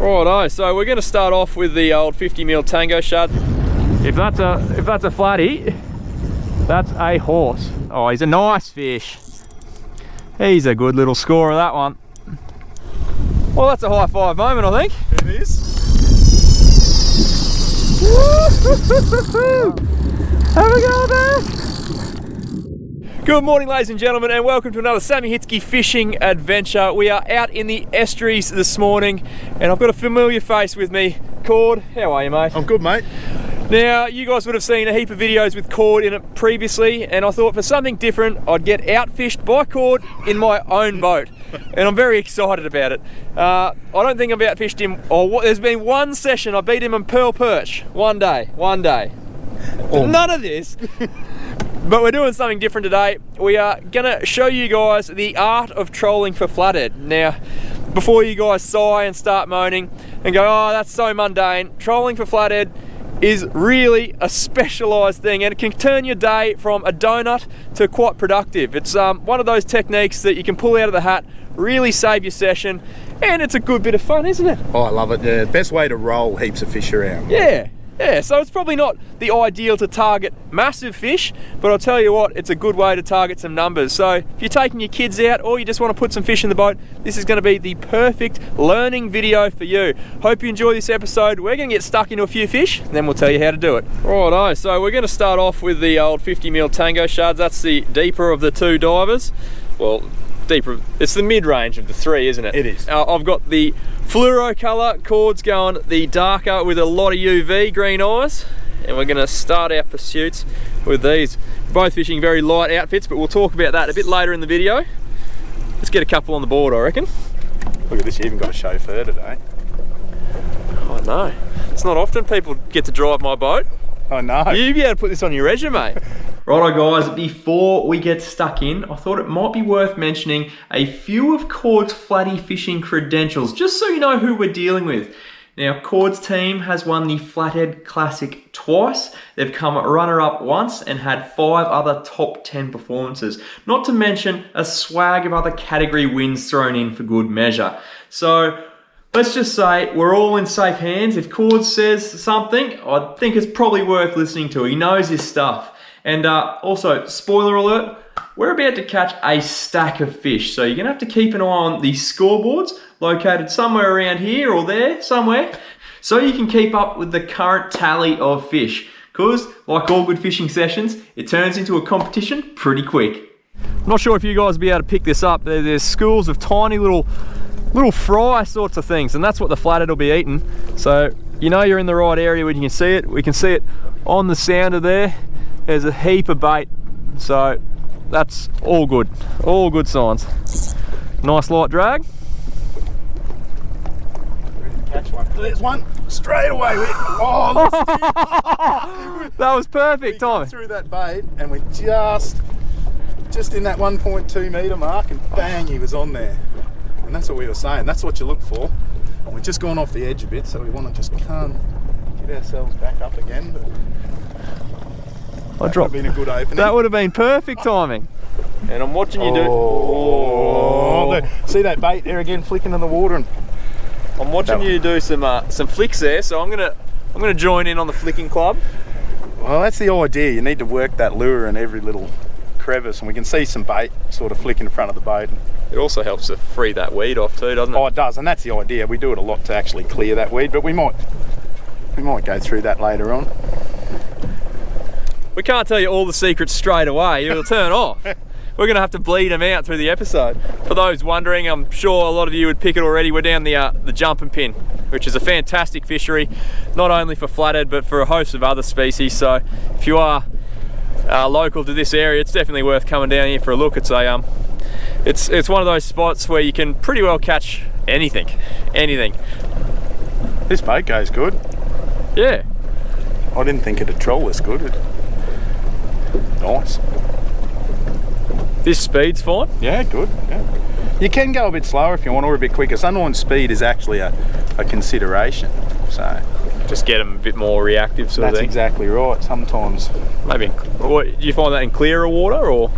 Righto, so we're going to start off with the old 50mm tango shad. If that's a flatty, that's a horse. Oh, he's a nice fish. He's a good little scorer, that one. Well, that's a high five moment, I think. It is. Have a go back. Good morning, ladies and gentlemen, and welcome to another Sammy Hitzke fishing adventure. We are out in the estuaries this morning, and I've got a familiar face with me. Cord, how are you, mate? I'm good, mate. Now, you guys would have seen a heap of videos with Cord in it previously, and I thought for something different, I'd get outfished by Cord in my own boat, and I'm very excited about it. I don't think I've outfished him, there's been one session I beat him on pearl perch. One day. None of this. But we're doing something different today. We are gonna show you guys the art of trolling for flathead. Now, before you guys sigh and start moaning and go, oh, that's so mundane, trolling for flathead is really a specialised thing, and it can turn your day from a donut to quite productive. It's one of those techniques that you can pull out of the hat, really save your session, and it's a good bit of fun, isn't it? Oh, I love it. The best way to roll heaps of fish around. Yeah, so it's probably not the ideal to target massive fish, but I'll tell you what, it's a good way to target some numbers. So if you're taking your kids out or you just want to put some fish in the boat, this is going to be the perfect learning video for you. Hope you enjoy this episode. We're going to get stuck into a few fish, and then we'll tell you how to do it. Righto, so we're going to start off with the old 50mm tango shards. That's the deeper of the two divers. Well, deeper, it's the mid-range of the three, isn't it? It is. I've got the fluoro colour, Cord's going the darker with a lot of UV green eyes, and we're going to start our pursuits with these. Both fishing very light outfits, but we'll talk about that a bit later in the video. Let's get a couple on the board, I reckon. Look at this, you even got a chauffeur today. I know. It's not often people get to drive my boat. I know. You'd be able to put this on your resume. Righto guys, before we get stuck in, I thought it might be worth mentioning a few of Cord's flatty fishing credentials, just so you know who we're dealing with. Now, Cord's team has won the Flathead Classic twice. They've come runner-up once and had 5 other top 10 performances. Not to mention a swag of other category wins thrown in for good measure. So, let's just say we're all in safe hands. If Cord says something, I think it's probably worth listening to. He knows his stuff. And also, spoiler alert, we're about to catch a stack of fish. So you're gonna have to keep an eye on the scoreboards located somewhere around here or there, somewhere, so you can keep up with the current tally of fish. Because, like all good fishing sessions, it turns into a competition pretty quick. I'm not sure if you guys will be able to pick this up. There's schools of tiny little fry sorts of things, and that's what the flathead will be eating. So you know you're in the right area when you can see it. We can see it on the sounder there. There's a heap of bait, so that's all good signs. Nice light drag. Ready to catch one. There's one straight away. Oh, that was perfect timing. Through that bait, and we just in that 1.2 metre mark, and bang, he was on there. And that's what we were saying. That's what you look for. And we've just gone off the edge a bit, so we want to just come get ourselves back up again. But that would have been a good opening. That would have been perfect timing. And I'm watching you do. See that bait there again, flicking in the water, and I'm watching you do some flicks there. So I'm gonna join in on the flicking club. Well, that's the idea. You need to work that lure in every little crevice, and we can see some bait sort of flick in front of the boat. It also helps to free that weed off too, doesn't it? Oh, it does, and that's the idea. We do it a lot to actually clear that weed, but we might go through that later on. We can't tell you all the secrets straight away. It'll turn off. We're going to have to bleed them out through the episode. For those wondering, I'm sure a lot of you would pick it already. We're down the jumping pin, which is a fantastic fishery, not only for flathead but for a host of other species. So if you are local to this area, it's definitely worth coming down here for a look. It's one of those spots where you can pretty well catch anything. This boat goes good. Yeah. I didn't think it'd troll this good. Nice. This speed's fine? Yeah, good. Yeah. You can go a bit slower if you want, or a bit quicker. Sunline speed is actually a consideration. So just get them a bit more reactive sort of thing. That's exactly right. Sometimes. Maybe. Do you find that in clearer water or?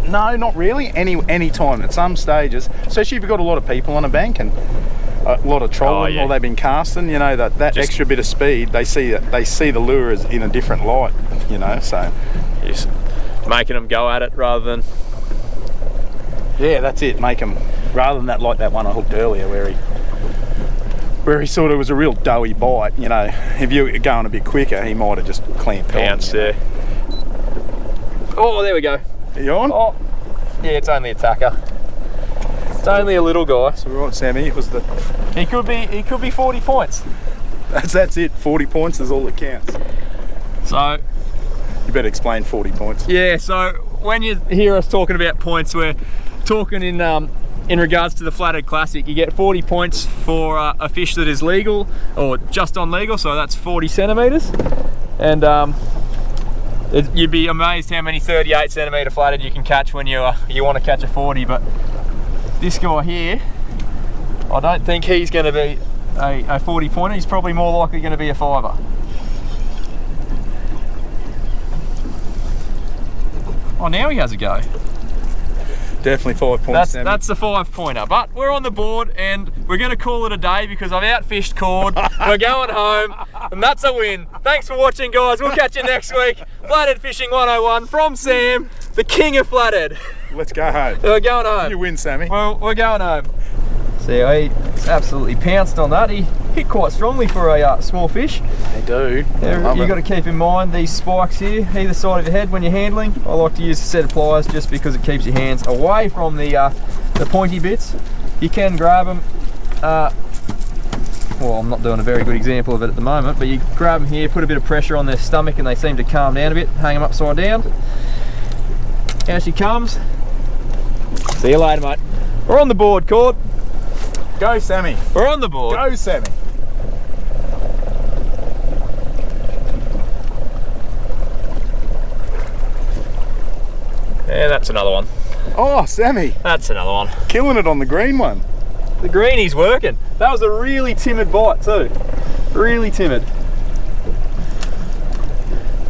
No, not really. Any time at some stages, especially if you've got a lot of people on a bank, and a lot of trolling yeah. while they've been casting. You know, that Just- extra bit of speed, they see the lure as in a different light. You know, so Just making them go at it rather than... yeah, that's it. Make them, rather than that, like that one I hooked earlier where he sort of was a real doughy bite. You know, if you were going a bit quicker, he might have just clamped on. Pounced there. Oh, there we go. Are you on? Oh, yeah, it's only a tacker. It's only a little guy. So right, Sammy, it was the. He could be 40 points. That's it. 40 points is all that counts. So You better explain 40 points. yeah, so when you hear us talking about points, we're talking in regards to the Flathead Classic. You get 40 points for a fish that is legal or just on legal, so that's 40 centimeters. And you'd be amazed how many 38 centimeter flathead you can catch when you want to catch a 40. But this guy here, I don't think he's going to be a 40 pointer. He's probably more likely going to be a 5er. Oh, now he has a go. Definitely 5 points. That's the 5 pointer. But we're on the board and we're going to call it a day because I've outfished cord. We're going home and that's a win. Thanks for watching, guys. We'll catch you next week. Flathead Fishing 101 from Sam, the king of flathead. Let's go home. We're going home. You win, Sammy. Well, we're going home. See, he absolutely pounced on that. He hit quite strongly for a small fish. They do. You've got to keep in mind these spikes here, either side of your head when you're handling. I like to use a set of pliers just because it keeps your hands away from the pointy bits. You can grab them. Well, I'm not doing a very good example of it at the moment, but you grab them here, put a bit of pressure on their stomach and they seem to calm down a bit. Hang them upside down. Out she comes. See you later, mate. We're on the board, Cord. Go, Sammy. We're on the board. Go, Sammy. Yeah, that's another one. Oh, Sammy. That's another one. Killing it on the green one. The greenie's working. That was a really timid bite too. Really timid.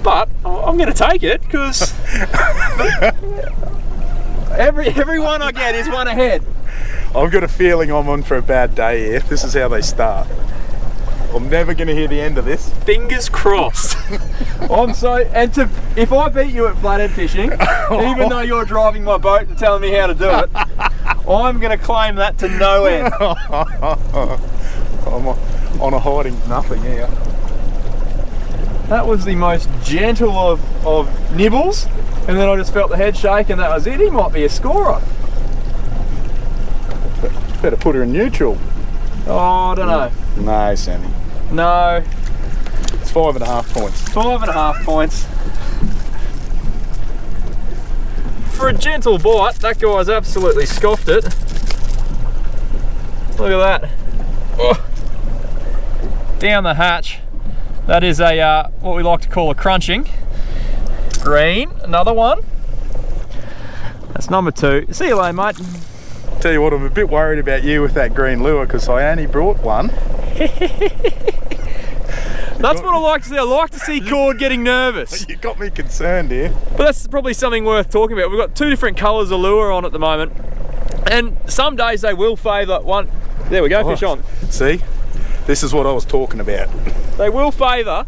But I'm going to take it because every one I get is one ahead. I've got a feeling I'm on for a bad day here. This is how they start. I'm never going to hear the end of this. Fingers crossed. If I beat you at flathead fishing, even though you're driving my boat and telling me how to do it, I'm going to claim that to no end. I'm on a hiding nothing here. That was the most gentle of nibbles, and then I just felt the head shake and that was it. He might be a scorer. Better put her in neutral. Oh, I don't know. No, Sammy. No. It's 5.5 points. 5.5 points. For a gentle bite, that guy's absolutely scoffed it. Look at that. Oh. Down the hatch. That is a what we like to call a crunching. Green, another one. That's number 2. See you later, mate. Tell you what, I'm a bit worried about you with that green lure because I only brought one. That's what I like to see. I like to see Cord getting nervous. You got me concerned here. But that's probably something worth talking about. We've got 2 different colours of lure on at the moment. And some days they will favour one. There we go, fish on. See? This is what I was talking about. They will favour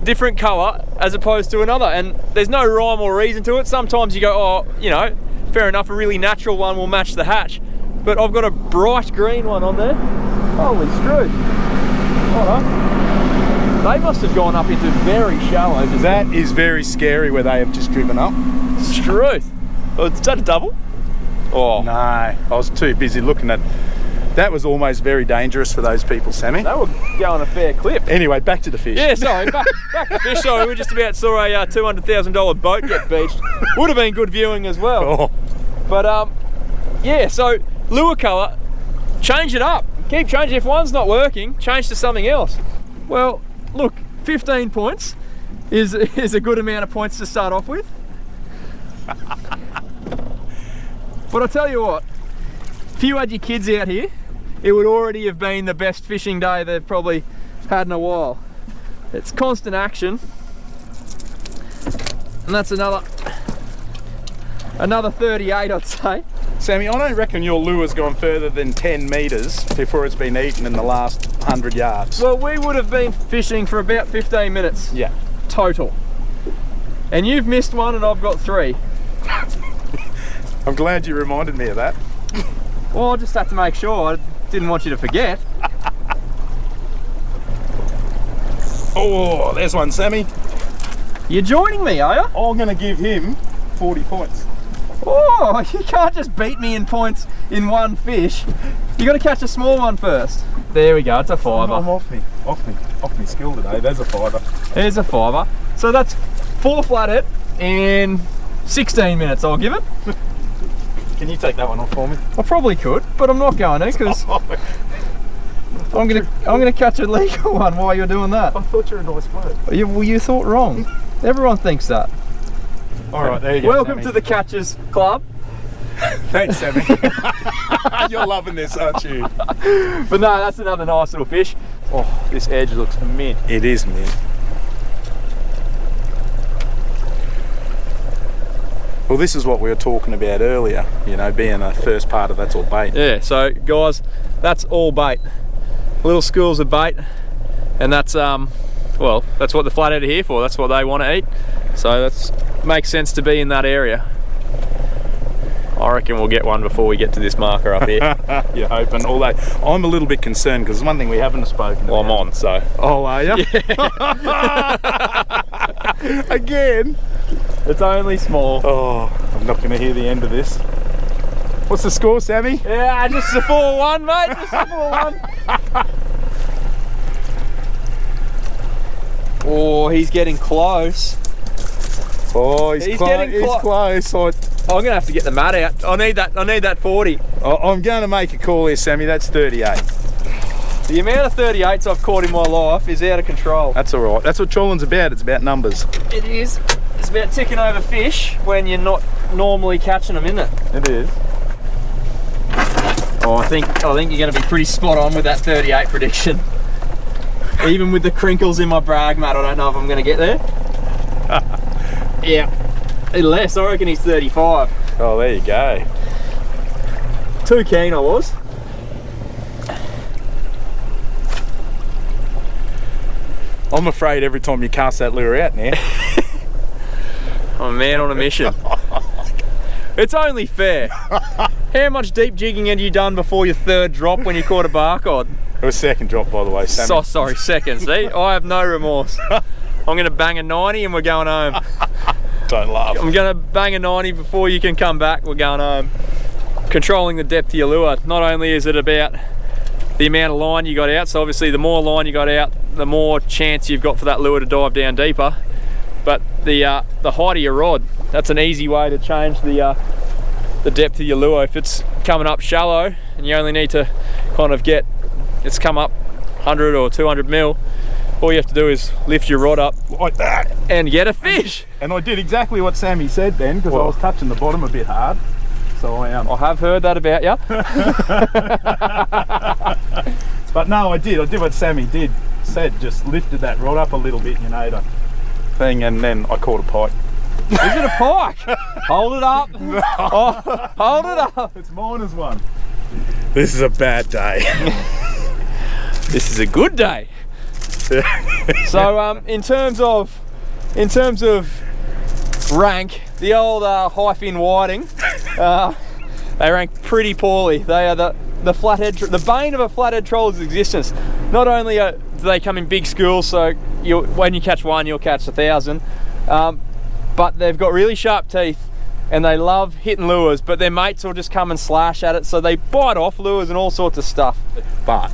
different colour as opposed to another. And there's no rhyme or reason to it. Sometimes you go, oh, you know, fair enough, a really natural one will match the hatch. But I've got a bright green one on there. Holy screw. Hold on. They must have gone up into very shallow. That is very scary where they have just driven up. Struth. Oh, is that a double? Oh. No, I was too busy looking at. That was almost very dangerous for those people, Sammy. They were going a fair clip. Anyway, back to the fish. Yeah, sorry, back to fish. Sorry, we just about saw a $200,000 boat get beached. Would have been good viewing as well. Oh. But yeah, so lure colour, change it up. Keep changing. If one's not working, change to something else. Well, look, 15 points is a good amount of points to start off with. But I tell you what, if you had your kids out here, it would already have been the best fishing day they've probably had in a while. It's constant action. And that's another Another 38, I'd say. Sammy, I don't reckon your lure's gone further than 10 metres before it's been eaten in the last 100 yards. Well, we would have been fishing for about 15 minutes. Yeah. Total. And you've missed one and I've got 3. I'm glad you reminded me of that. Well, I just had to make sure. I didn't want you to forget. Oh, there's one, Sammy. You're joining me, are you? I'm going to give him 40 points. Oh, you can't just beat me in points in one fish. You got to catch a small one first. There we go, it's a 5er. I'm off me skill today. There's a 5er. There's a 5er. So that's 4 flathead in 16 minutes, I'll give it. Can you take that one off for me? I probably could, but I'm not going to because I'm gonna catch a legal one while you're doing that. I thought you were a nice bloke. Well, you thought wrong. Everyone thinks that. All right, there you go. Welcome Sammy. to the Catchers Club. Thanks, Sammy. You're loving this, aren't you? But no, that's another nice little fish. Oh, this edge looks mint. It is mint. Well, this is what we were talking about earlier, you know, being the first part of That's All Bait. Yeah, so guys, that's all bait. Little schools of bait, and that's well, that's what the flathead are here for. That's what they want to eat. So that makes sense to be in that area. I reckon we'll get one before we get to this marker up here. You're hoping, although I'm a little bit concerned because there's one thing we haven't spoken about. Well, I'm on, so. Oh, are you? Yeah. Again? It's only small. Oh, I'm not going to hear the end of this. What's the score, Sammy? Yeah, just a 4-1, mate. Just a 4-1. Oh, he's getting close. Oh, he's close. He's close. I'm gonna have to get the mat out. I need that 40. I'm going to make a call here, Sammy. That's 38. The amount of 38s I've caught in my life is out of control. That's all right. That's what trolling's about. It's about numbers. It is. It's about ticking over fish when you're not normally catching them, isn't it? It is. Oh, I think you're going to be pretty spot on with that 38 prediction. Even with the crinkles in my brag mat, I don't know if I'm going to get there. Yeah. Less, I reckon he's 35. Oh, there you go. Too keen I was. I'm afraid every time you cast that lure out now. I'm a man on a mission. It's only fair. How much deep jigging had you done before your 3rd drop when you caught a barcod? It was 2nd drop, by the way, Sammy. So sorry, 2nd. See, I have no remorse. I'm going to bang a 90 and we're going home. Don't laugh. I'm going to bang a 90 before you can come back. We're going home. Controlling the depth of your lure. Not only is it about the amount of line you got out, so obviously the more line you got out, the more chance you've got for that lure to dive down deeper. But the height of your rod, that's an easy way to change the depth of your lure. If it's coming up shallow and you only need to kind of get it's come up 100 or 200 mil, all you have to do is lift your rod up like that and get a fish. And I did exactly what Sammy said then, because I was touching the bottom a bit hard. So I have heard that about you. But no, I did what Sammy said, just lifted that rod up a little bit, you know, the thing, and then I caught a pike. Is it a pike? Hold it up. Oh, hold it up. It's mine as one. This is a bad day. This is a good day. So in terms of rank, the old high fin whiting, they rank pretty poorly. They are the flathead, the bane of a flathead troller's existence. Not only do they come in big schools, so when you catch one, you'll catch 1,000, but they've got really sharp teeth and they love hitting lures, but their mates will just come and slash at it, so they bite off lures and all sorts of stuff. But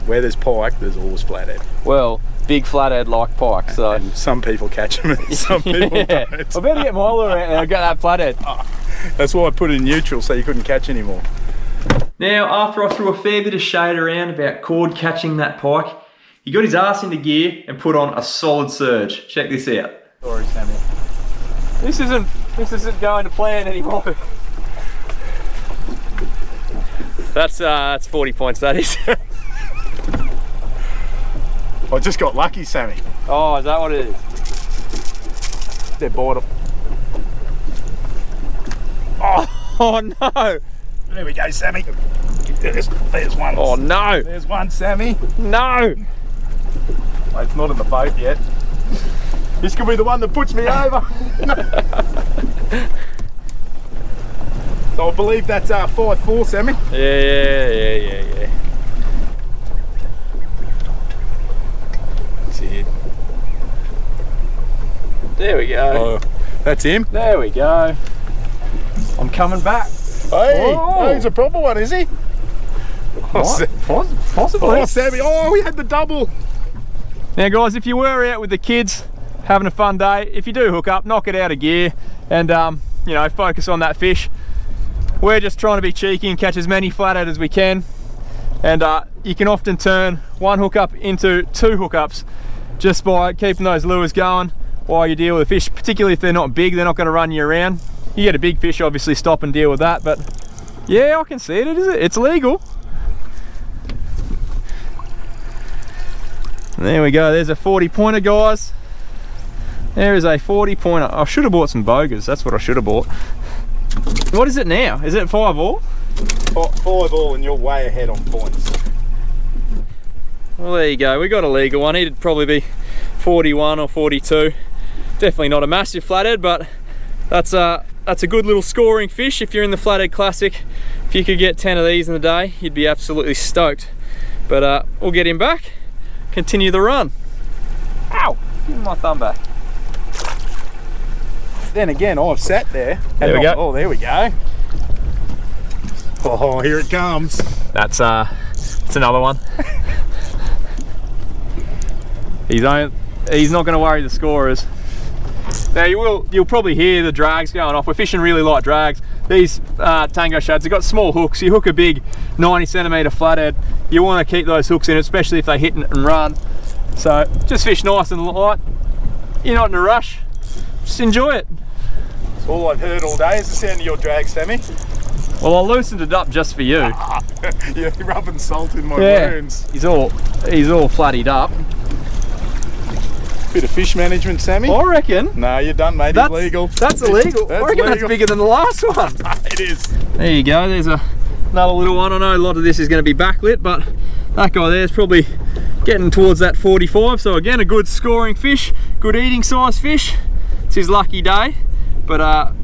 where there's pike, there's always flathead. Well, big flathead like pike, so. And some people catch them and some people don't. I better get my lure out and I'll get that flathead. That's why I put it in neutral so you couldn't catch anymore. Now, after I threw a fair bit of shade around about Cord catching that pike, he got his ass into gear and put on a solid surge. Check this out. Sorry, Sammy. This isn't going to plan anymore. That's 40 points, that is. I just got lucky, Sammy. Oh, is that what it is? They're bored. Oh no! There we go, Sammy. There's one. Oh no! There's one, Sammy. No! Oh, it's not in the boat yet. This could be the one that puts me over. So I believe that's 5-4, Sammy. Yeah. That's it. There we go. Oh, that's him. There we go. I'm coming back. Hey, oh, he's a proper one, is he? Possibly. Oh, Sammy. Oh, we had the double. Now guys, if you were out with the kids having a fun day, if you do hook up, knock it out of gear and you know, focus on that fish. We're just trying to be cheeky and catch as many flathead as we can, and you can often turn one hookup into two hookups just by keeping those lures going while you deal with the fish. Particularly if they're not big, they're not going to run you around. You get a big fish, obviously stop and deal with that, but yeah, I can see it, it's legal. There we go, there's a 40 pointer, guys. There is a 40 pointer. I should have bought some bogas, that's what I should have bought. What is it now? Is it 5 all? 5 all, and you're way ahead on points. Well, there you go, we got a legal one. He'd probably be 41 or 42. Definitely not a massive flathead, but that's a good little scoring fish if you're in the Flathead Classic. If you could get 10 of these in a day, you'd be absolutely stoked. But we'll get him back, continue the run. Ow! Give me my thumb back. Then again, I've sat there. There we go. Oh, there we go. Oh, here it comes. That's another one. He's not going to worry the scorers. Now you'll probably hear the drags going off. We're fishing really light drags. These tango shads have got small hooks. You hook a big 90 centimetre flathead, you want to keep those hooks in, especially if they hit and run. So just fish nice and light. You're not in a rush. Just enjoy it. All I've heard all day is the sound of your drag, Sammy. Well, I loosened it up just for you. You're rubbing salt in my wounds. He's all flattied up. Bit of fish management, Sammy. I reckon. No, you're done, mate. It's legal. That's illegal. I reckon that's bigger than the last one. It is. There you go. There's another little one. I know a lot of this is going to be backlit, but that guy there is probably getting towards that 45. So again, a good scoring fish, good eating size fish. It's his lucky day. But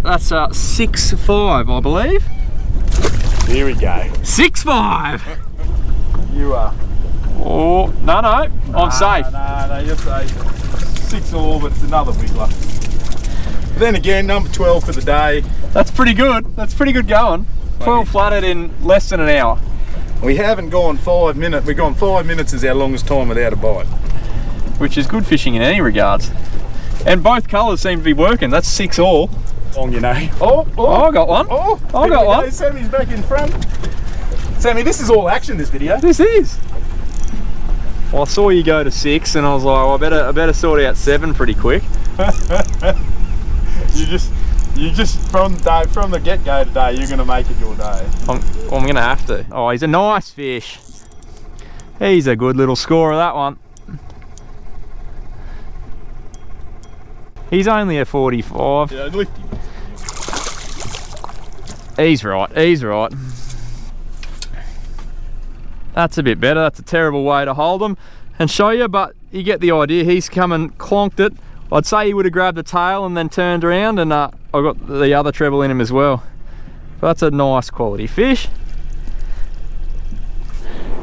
that's 6.5, I believe. Here we go. 6.5. You are. Oh no, I'm safe. No, you're safe. 6 all, but it's another wiggler. Then again, number 12 for the day. That's pretty good. That's pretty good going. 12 flathead in less than an hour. We haven't gone 5 minutes. We've gone 5 minutes is our longest time without a bite. Which is good fishing in any regards. And both colours seem to be working. That's 6 all. Long, you know. Oh, I got one. I got one. Sammy's back in front. Sammy, this is all action, this video. This is. Well, I saw you go to 6 and I was like, well, I better sort out 7 pretty quick. you just from the get-go today, you're gonna make it your day. I'm gonna have to. Oh, he's a nice fish. He's a good little scorer, that one. He's only a 45. Yeah, lift him. He's right. That's a bit better. That's a terrible way to hold him and show you, but you get the idea. He's come and clonked it. I'd say he would have grabbed the tail and then turned around, and I got the other treble in him as well. But that's a nice quality fish.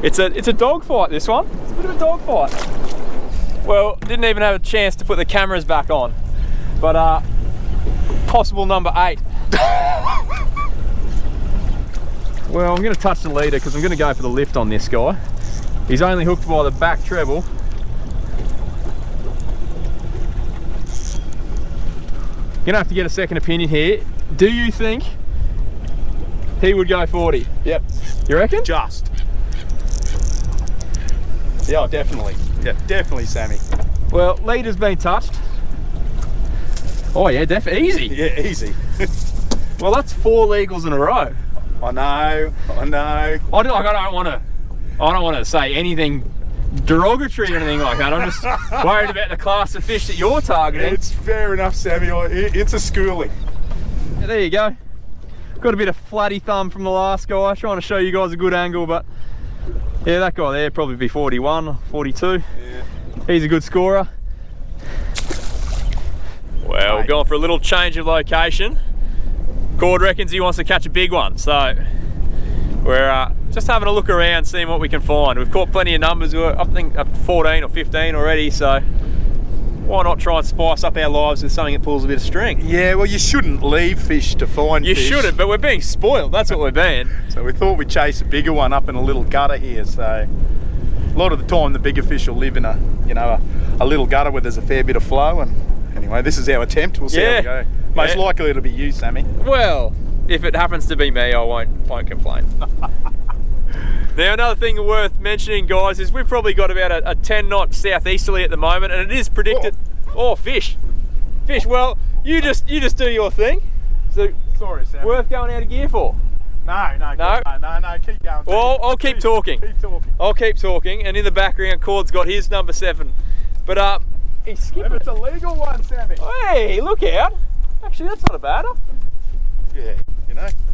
It's a dog fight, this one. It's a bit of a dog fight. Well, didn't even have a chance to put the cameras back on. But possible number 8. Well, I'm going to touch the leader because I'm going to go for the lift on this guy. He's only hooked by the back treble. You're going to have to get a second opinion here. Do you think he would go 40? Yep. You reckon? Just. Yeah, definitely. Yeah, definitely, Sammy. Well, leader's been touched. Oh yeah, easy. Yeah, easy. Well, that's 4 legals in a row. I know. I don't want to say anything derogatory or anything like that. I'm just worried about the class of fish that you're targeting. It's fair enough, Sammy. It's a schooling. There you go. Got a bit of flatty thumb from the last guy, trying to show you guys a good angle, but yeah, that guy there probably be 41, 42. Yeah. He's a good scorer. Well, we're going for a little change of location. Cord reckons he wants to catch a big one, so we're just having a look around, seeing what we can find. We've caught plenty of numbers. We're, I think, up to 14 or 15 already, so why not try and spice up our lives with something that pulls a bit of string? Yeah, well, you shouldn't leave fish to find You fish. shouldn't, but we're being spoiled. That's what we're being. So we thought we'd chase a bigger one up in a little gutter here. So a lot of the time, the bigger fish will live in a little gutter where there's a fair bit of flow. And anyway, this is our attempt. We'll see how we go. Most likely it'll be you, Sammy. Well, if it happens to be me, I won't complain. Now, another thing worth mentioning, guys, is we've probably got about a 10 knot southeasterly at the moment, and it is predicted. Oh, fish. Well, you just do your thing. So, sorry, Sammy. Worth going out of gear for? No, keep going. Well, I'll keep talking. Keep talking. I'll keep talking, and in the background, Cord's got his number 7. But he's skipping. It's a legal one, Sammy. Hey, look out! Actually, that's not a bad one. Yeah,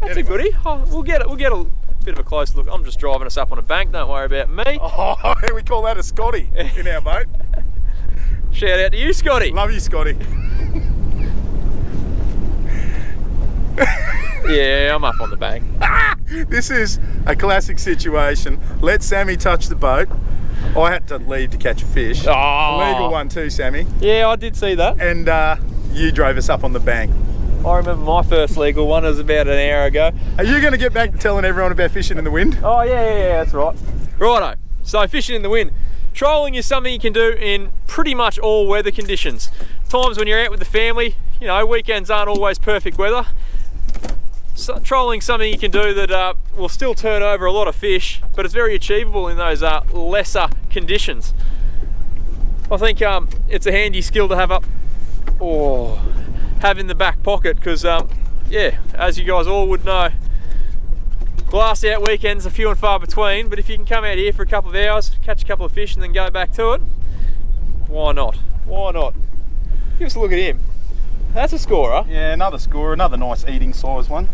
That's a goodie. Oh, we'll get a bit of a close look. I'm just driving us up on a bank. Don't worry about me. Oh, we call that a Scotty in our boat. Shout out to you, Scotty. Love you, Scotty. Yeah, I'm up on the bank. This is a classic situation. Let Sammy touch the boat. I had to leave to catch a fish. Oh. A legal one too, Sammy. Yeah, I did see that. And you drove us up on the bank. I remember my first legal one. It was about an hour ago. Are you going to get back to telling everyone about fishing in the wind? Oh, yeah, that's right. Righto. So fishing in the wind. Trolling is something you can do in pretty much all weather conditions. Times when you're out with the family, weekends aren't always perfect weather. So, trolling's something you can do that will still turn over a lot of fish, but it's very achievable in those lesser conditions. I think it's a handy skill to have have in the back pocket, because yeah, as you guys all would know, glass out weekends are few and far between, but if you can come out here for a couple of hours, catch a couple of fish and then go back to it, why not? Give us a look at him. That's a scorer. Yeah, another scorer, another nice eating size one.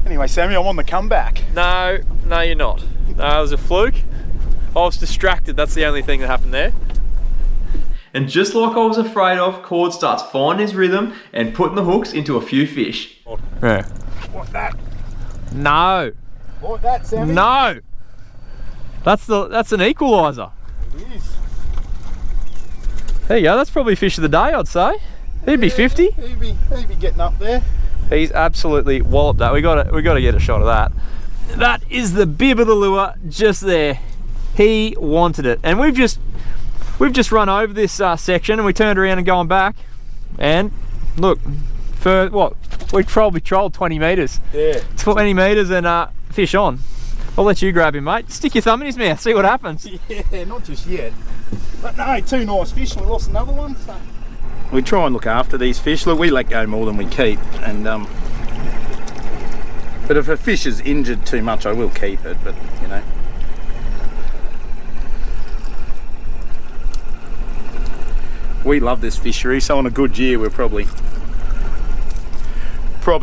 Anyway, Sammy, I'm on the comeback. No, you're not. No, it was a fluke. I was distracted, that's the only thing that happened there. And just like I was afraid of, Cord starts finding his rhythm and putting the hooks into a few fish. Yeah. Like that. No. Like that, Sammy. No. That's an equaliser. It is. There you go, that's probably fish of the day, I'd say. He'd be 50. He'd be getting up there. He's absolutely walloped that. We got to get a shot of that. That is the bib of the lure just there. He wanted it, and we've just run over this section, and we turned around and going back, and look, for what we probably trolled 20 meters. Yeah. 20 meters and fish on. I'll let you grab him, mate. Stick your thumb in his mouth, see what happens. Yeah, not just yet. But no, 2 nice fish, and we lost another one. So. We try and look after these fish. Look, we let go more than we keep, and but if a fish is injured too much, I will keep it. But we love this fishery. So on a good year, we'll probably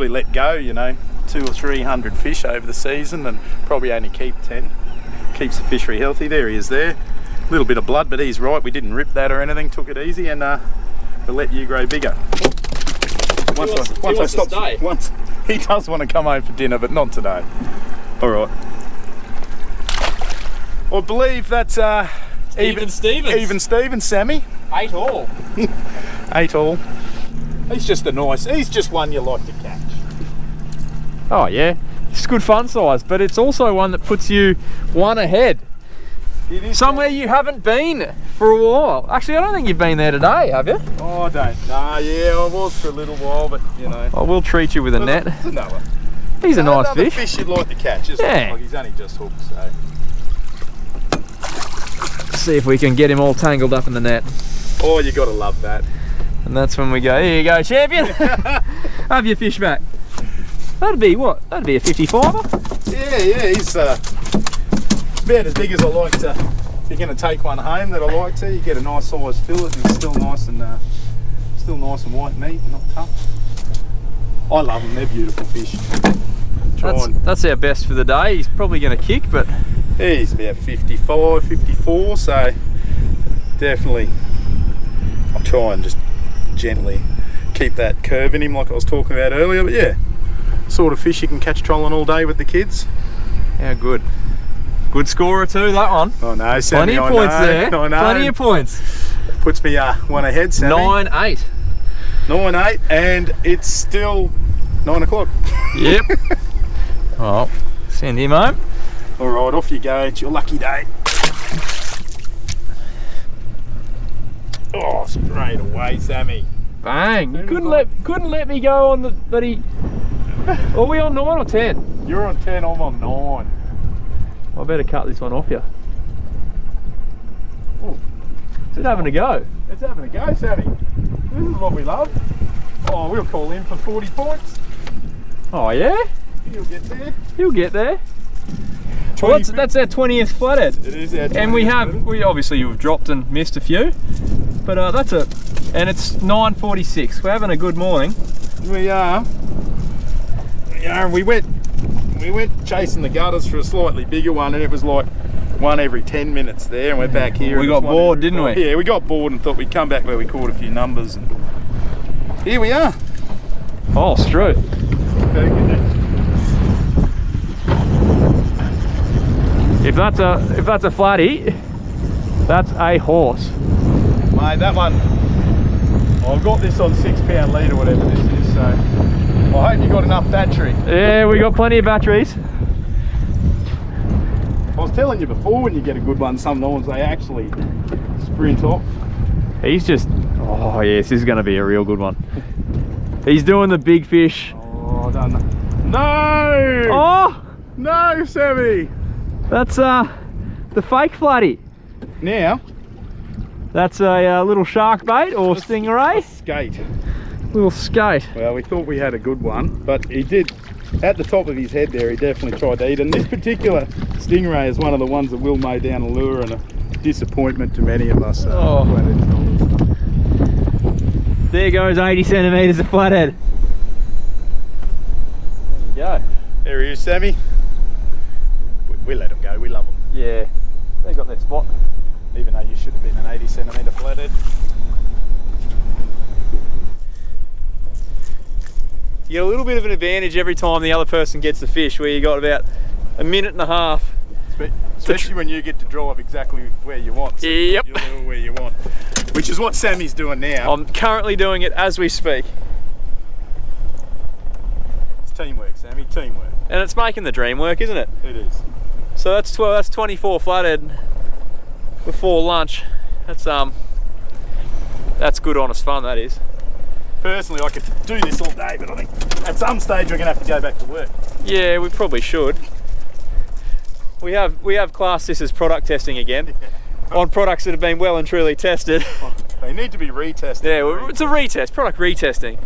let go. 200 or 300 fish over the season, and probably only keep 10. Keeps the fishery healthy. There he is there. A little bit of blood, but he's right. We didn't rip that or anything. Took it easy, and we'll let you grow bigger. Once he does want to come home for dinner, but not today. All right. I believe that's even Stevens, Sammy. 8 all. 8 all. He's just one you like to catch. Oh yeah, it's good fun size, but it's also one that puts you one ahead. It is somewhere you haven't been for a while. Actually, I don't think you've been there today, have you? Oh, I don't. Nah, yeah, I was for a little while, but I will treat you with a net. It's another. He's a nice another fish. Fish you'd like to catch, isn't it? Like he's only just hooked, so. See if we can get him all tangled up in the net. Oh, you gotta love that. And that's when we go, here you go, champion. Have your fish back. That'd be what? That'd be a 55er? Yeah, he's about as big as I like to. If you're going to take one home that I like to, you get a nice size fillet, and it's still nice and white meat, not tough. I love them, they're beautiful fish. That's our best for the day. He's probably going to kick, but he's about 55, 54, so definitely I'll try and just gently keep that curve in him like I was talking about earlier. But yeah, sort of fish you can catch trolling all day with the kids. How good. Good scorer too, that one. Oh no, Sammy, plenty of points there. I know. Plenty of points. Puts me one ahead, Sammy. 9-8. 9-8, and it's still 9 o'clock. Yep. Oh, send him home. All right, off you go. It's your lucky day. Oh, straight away, Sammy. Bang! You couldn't let me go on the bloody. Are we on 9 or 10? You're on 10. I'm on 9. I better cut this one off you. Oh, is it having a go? It's having a go, Sammy. This is what we love. Oh, we'll call him for 40 points. Oh yeah? He'll get there. He'll get there. Well, that's our 20th flathead. It is our 20th. And we obviously you've dropped and missed a few, but that's it. And it's 9:46. We're having a good morning. We are. Yeah, we went chasing the gutters for a slightly bigger one, and it was like one every 10 minutes there, and we're back here. We got bored, didn't we? Yeah, we got bored and thought we'd come back where we caught a few numbers, and here we are. Oh, Struth. If that's a flatty, that's a horse. Mate, that one, I've got this on 6 pound lead or whatever this is, so I hope you got enough battery. Yeah, we got plenty of batteries. I was telling you before, when you get a good one, sometimes they actually sprint off. He's just, oh yes, this is going to be a real good one. He's doing the big fish. Oh, I don't know. No! Oh! No, Sammy! That's the fake flatty. Now, that's a little shark bait or stingray. Skate. Little skate. Well, we thought we had a good one, but he did, at the top of his head there, he definitely tried to eat. And this particular stingray is one of the ones that will mow down a lure, and a disappointment to many of us. Oh. There goes 80 centimetres of flathead. There you go. There he is, Sammy. We let them go, we love them. Yeah, they got their spot. Even though you should have been an 80 centimetre flathead. You get a little bit of an advantage every time the other person gets the fish, where you got about a minute and a half. Especially when you get to drive exactly where you want. So yep. You'll do where you want. Which is what Sammy's doing now. I'm currently doing it as we speak. It's teamwork, Sammy, teamwork. And it's making the dream work, isn't it? It is. So that's 24 flathead before lunch. That's good honest fun, that is. Personally, I could do this all day, but I think at some stage we're going to have to go back to work. Yeah, we probably should. We have classed this as product testing again, on products that have been well and truly tested. They need to be retested. Yeah, it's a retest, product retesting.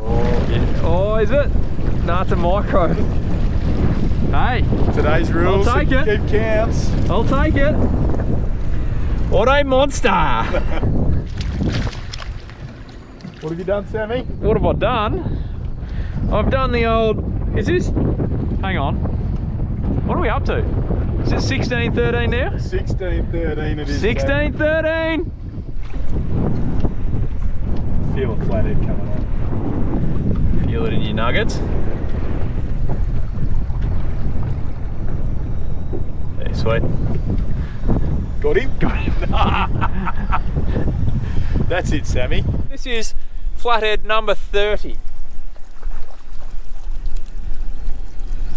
Oh, yeah. Oh, is it? No, it's a micro. Hey, today's rules. I'll take it. Keep counts. I'll take it. What a monster! What have you done, Sammy? What have I done? I've done the old. Is this? Hang on. What are we up to? Is it 16:13 now? 16:13 it is. 16:13. Feel a flathead coming on. Feel it in your nuggets. There, sweet. Got him? Got him. That's it, Sammy. This is flathead number 30.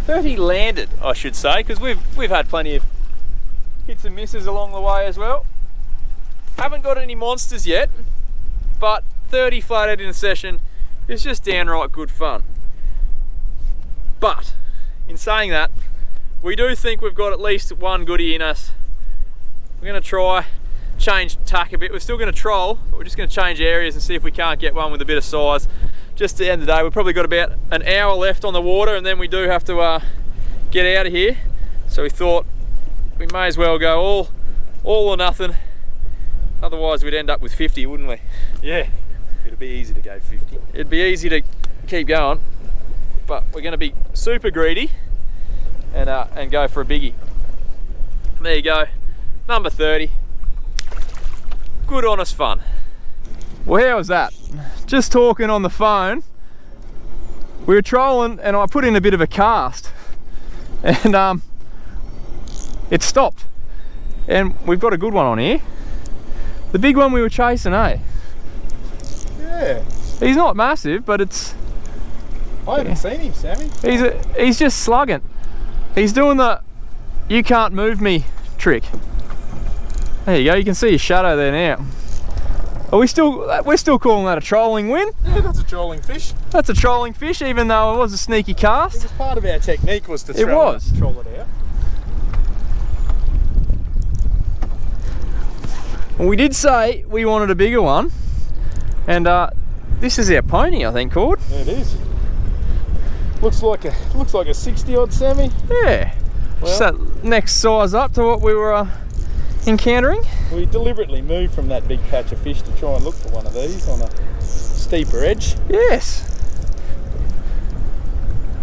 30 landed, I should say, because we've had plenty of hits and misses along the way as well. Haven't got any monsters yet, but 30 flathead in a session is just downright good fun. But in saying that, we do think we've got at least one goodie in us. We're going to try change tack a bit. We're still going to troll, but we're just going to change areas and see if we can't get one with a bit of size. Just at the end of the day, we've probably got about an hour left on the water, and then we do have to get out of here. So we thought we may as well go all or nothing. Otherwise we'd end up with 50, wouldn't we? Yeah, it'd be easy to go 50. It'd be easy to keep going, but we're going to be super greedy and go for a biggie. There you go, number 30. Good honest fun. Well, how was that? Just talking on the phone, we were trolling and I put in a bit of a cast and it stopped, and we've got a good one on here. The big one we were chasing, eh? Yeah. He's not massive, but it's... I haven't seen him, Sammy. He's just slugging. He's doing the you can't move me trick. There you go, you can see his shadow there now. We're still calling that a trolling win. Yeah, that's a trolling fish. That's a trolling fish, even though it was a sneaky cast. It was part of our technique was to troll it out. Well, we did say we wanted a bigger one, and this is our pony, I think, Cord. Yeah, it is. Looks like a 60 odd, Sammy. Yeah. Well, just that next size up to what we were encountering. We deliberately moved from that big patch of fish to try and look for one of these on a steeper edge. Yes.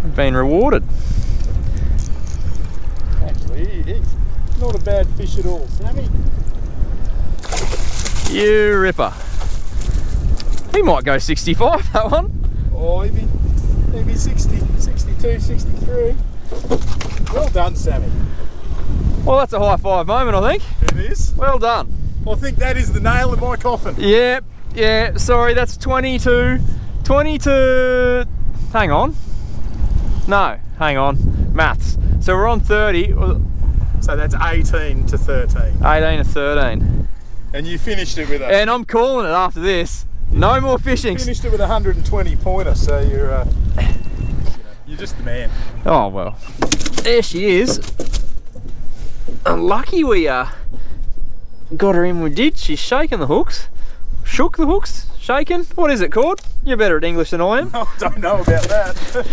We've been rewarded. Actually, he's not a bad fish at all, Sammy. You ripper. He might go 65, that one. Oh, maybe 60, 62, 63. Well done, Sammy. Well, that's a high five moment, I think. It is. Well done. I think that is the nail in my coffin. Yeah, sorry, that's 22, hang on. No, hang on, maths. So we're on 30. So that's 18 to 13. 18 to 13. And you finished it with a... And I'm calling it after this. No more fishing. You finished it with a 120 pointer, so you're just the man. Oh, well. There she is. Lucky we got her in, we did. She's shaking the hooks. Shook the hooks? Shaken? What is it called? You're better at English than I am. I don't know about that.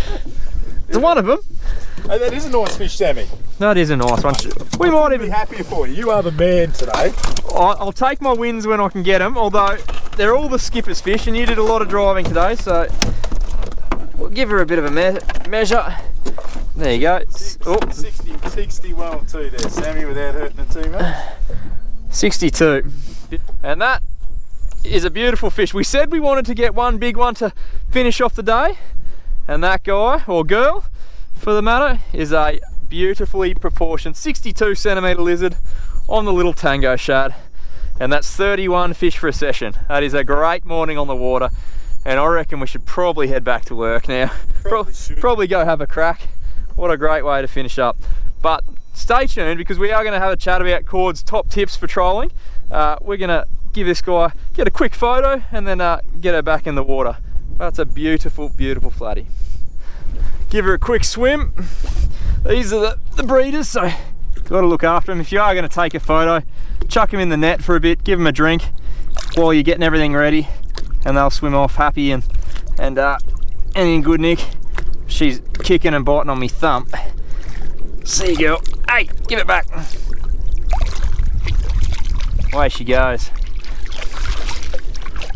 It's one of them. Hey, that is a nice fish, Sammy. That is a nice one. We might even be happier for you. You are the man today. I'll take my wins when I can get them, although they're all the skipper's fish and you did a lot of driving today, so we'll give her a bit of a measure. There you go. 60 well too there, Sammy, without hurting it too much. 62. And that is a beautiful fish. We said we wanted to get one big one to finish off the day, and that guy, or girl for the matter, is a beautifully proportioned 62 centimetre lizard on the little tango shad, and that's 31 fish for a session. That is a great morning on the water, and I reckon we should probably head back to work now. Probably go have a crack. What a great way to finish up. But stay tuned, because we are going to have a chat about Cord's top tips for trolling. We're going to give this guy, get a quick photo, and then get her back in the water. That's a beautiful, beautiful flatty. Give her a quick swim. These are the breeders, so got to look after them. If you are going to take a photo, chuck them in the net for a bit, give them a drink while you're getting everything ready, and they'll swim off happy and in good nick. She's kicking and biting on me thumb. See you, girl. Hey, give it back. Away she goes.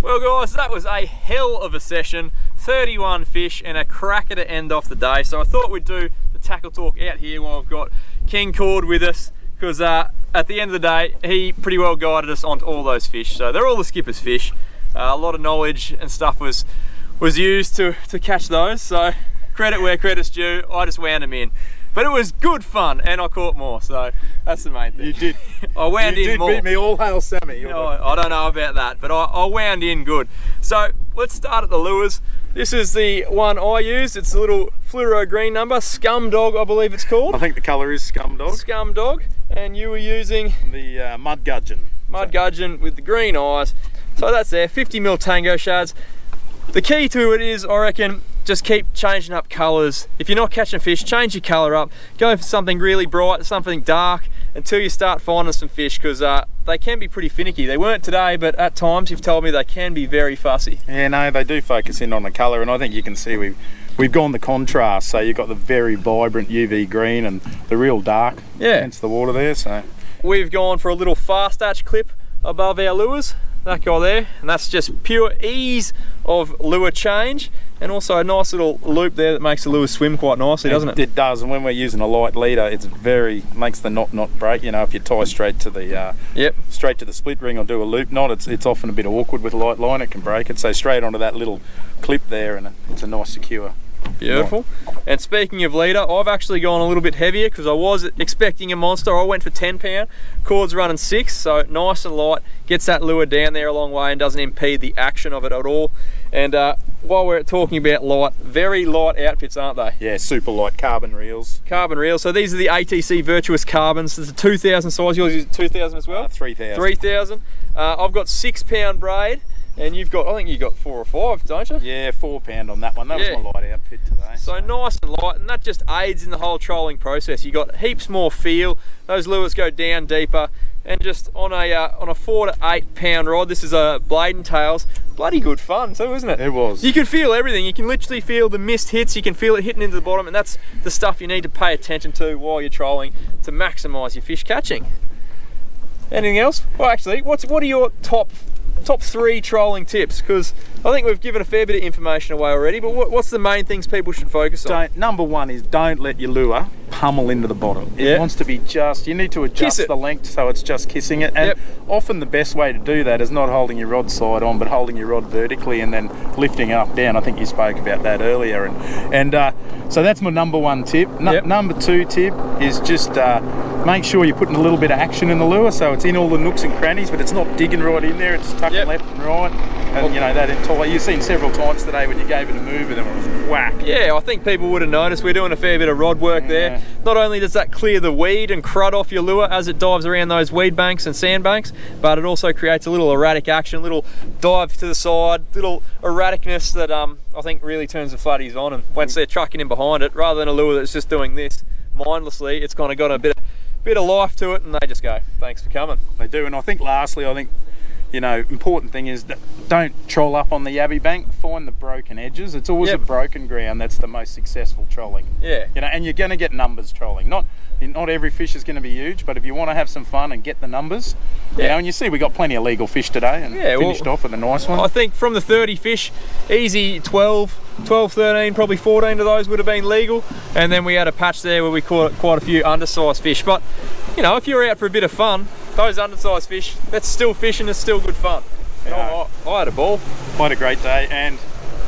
Well guys, that was a hell of a session. 31 fish and a cracker to end off the day. So I thought we'd do the tackle talk out here while I've got King Cord with us, because at the end of the day, he pretty well guided us onto all those fish. So they're all the skipper's fish. A lot of knowledge and stuff was used to catch those. So credit where credit's due, I just wound them in. But it was good fun, and I caught more, so that's the main thing. You did. I wound in more. You did beat me, all hail Sammy. I don't know about that, but I wound in good. So let's start at the lures. This is the one I used. It's a little fluoro green number, Scum Dog, I believe it's called. I think the colour is Scum Dog. Scum Dog, and you were using the Mud Gudgeon. Mud Gudgeon with the green eyes. So that's there, 50mm tango shads. The key to it is, I reckon, just keep changing up colours. If you're not catching fish, change your colour up. Go for something really bright, something dark, until you start finding some fish, because they can be pretty finicky. They weren't today, but at times you've told me they can be very fussy. Yeah, no, they do focus in on the colour, and I think you can see we've gone the contrast. So you've got the very vibrant UV green and the real dark against the water there. So we've gone for a little fast hatch clip above our lures, that guy there, and that's just pure ease of lure change, and also a nice little loop there that makes the lure swim quite nicely, doesn't it? It does, and when we're using a light leader, it's makes the knot not break. You know, if you tie straight to the straight to the split ring or do a loop knot, it's often a bit awkward with a light line. It can break it. So straight onto that little clip there, and it's a nice secure. Beautiful. And speaking of leader, I've actually gone a little bit heavier because I was expecting a monster. I went for 10 pound, cord's running 6, so nice and light, gets that lure down there a long way and doesn't impede the action of it at all. And while we're talking about light, very light outfits, aren't they? Yeah, super light carbon reels. Carbon reels. So these are the ATC Virtuous Carbons. There's a 2000 size. Yours is 2000 as well? 3000. 3000. I've got 6 pound braid. And you've got, I think you've got 4 or 5, don't you? Yeah, 4 pound on that one. That was my light outfit today. So nice and light, and that just aids in the whole trolling process. You got heaps more feel. Those lures go down deeper, and just on a 4 to 8 pound rod. This is a blade and tails. Bloody good fun too, isn't it? It was. You can feel everything. You can literally feel the missed hits. You can feel it hitting into the bottom, and that's the stuff you need to pay attention to while you're trolling to maximise your fish catching. Anything else? Well, actually, what are your top 3 trolling tips? Because I think we've given a fair bit of information away already, but what's the main things people should focus on? Number one is don't let your lure pummel into the bottom. It wants to be just, you need to adjust the length so it's just kissing it. And often the best way to do that is not holding your rod side on, but holding your rod vertically and then lifting up, down. I think you spoke about that earlier. And so that's my number 1 tip. Number 2 tip is just make sure you're putting a little bit of action in the lure, so it's in all the nooks and crannies, but it's not digging right in there. It's tucking left and right. And you know, that entire, you've seen several times today when you gave it a move and it was whack. Yeah, I think people would have noticed we're doing a fair bit of rod work there. Not only does that clear the weed and crud off your lure as it dives around those weed banks and sand banks, but it also creates a little erratic action, a little dive to the side, little erraticness that I think really turns the flatties on. And once they're trucking in behind it, rather than a lure that's just doing this mindlessly, it's kind of got a bit of life to it, and they just go, thanks for coming. They do. And I think lastly, you know, important thing is that don't troll up on the yabby bank. Find the broken edges. It's always a broken ground that's the most successful trolling. Yeah. You know, and you're going to get numbers trolling. Not every fish is going to be huge, but if you want to have some fun and get the numbers, you know, and you see we got plenty of legal fish today and finished off with a nice one. I think from the 30 fish, easy 12, 13, probably 14 of those would have been legal. And then we had a patch there where we caught quite a few undersized fish. But, you know, if you're out for a bit of fun, those undersized fish, that's still fishing, it's still good fun. I had a ball. I had a great day, and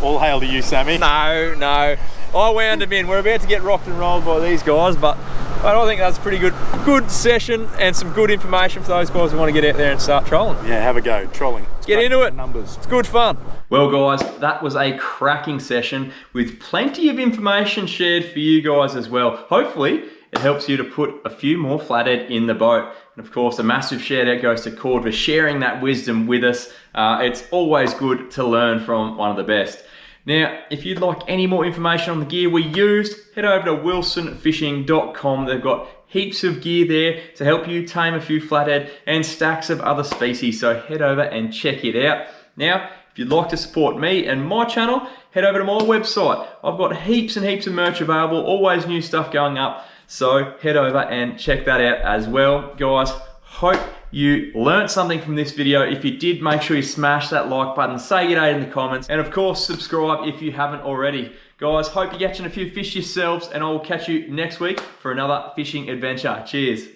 all hail to you, Sammy. No, I wound them in. We're about to get rocked and rolled by these guys, but I think that's a pretty good session and some good information for those guys who want to get out there and start trolling. Yeah, have a go, trolling. Get into it. Numbers. It's good fun. Well guys, that was a cracking session with plenty of information shared for you guys as well. Hopefully, it helps you to put a few more flathead in the boat. And of course, a massive shout out goes to Cord for sharing that wisdom with us. It's always good to learn from one of the best. Now, if you'd like any more information on the gear we used, head over to wilsonfishing.com. They've got heaps of gear there to help you tame a few flathead and stacks of other species. So head over and check it out. Now, if you'd like to support me and my channel, head over to my website. I've got heaps and heaps of merch available, always new stuff going up. So head over and check that out as well. Guys, hope you learned something from this video. If you did, make sure you smash that like button, say good day in the comments, and of course, subscribe if you haven't already. Guys, hope you're catching a few fish yourselves, and I will catch you next week for another fishing adventure. Cheers.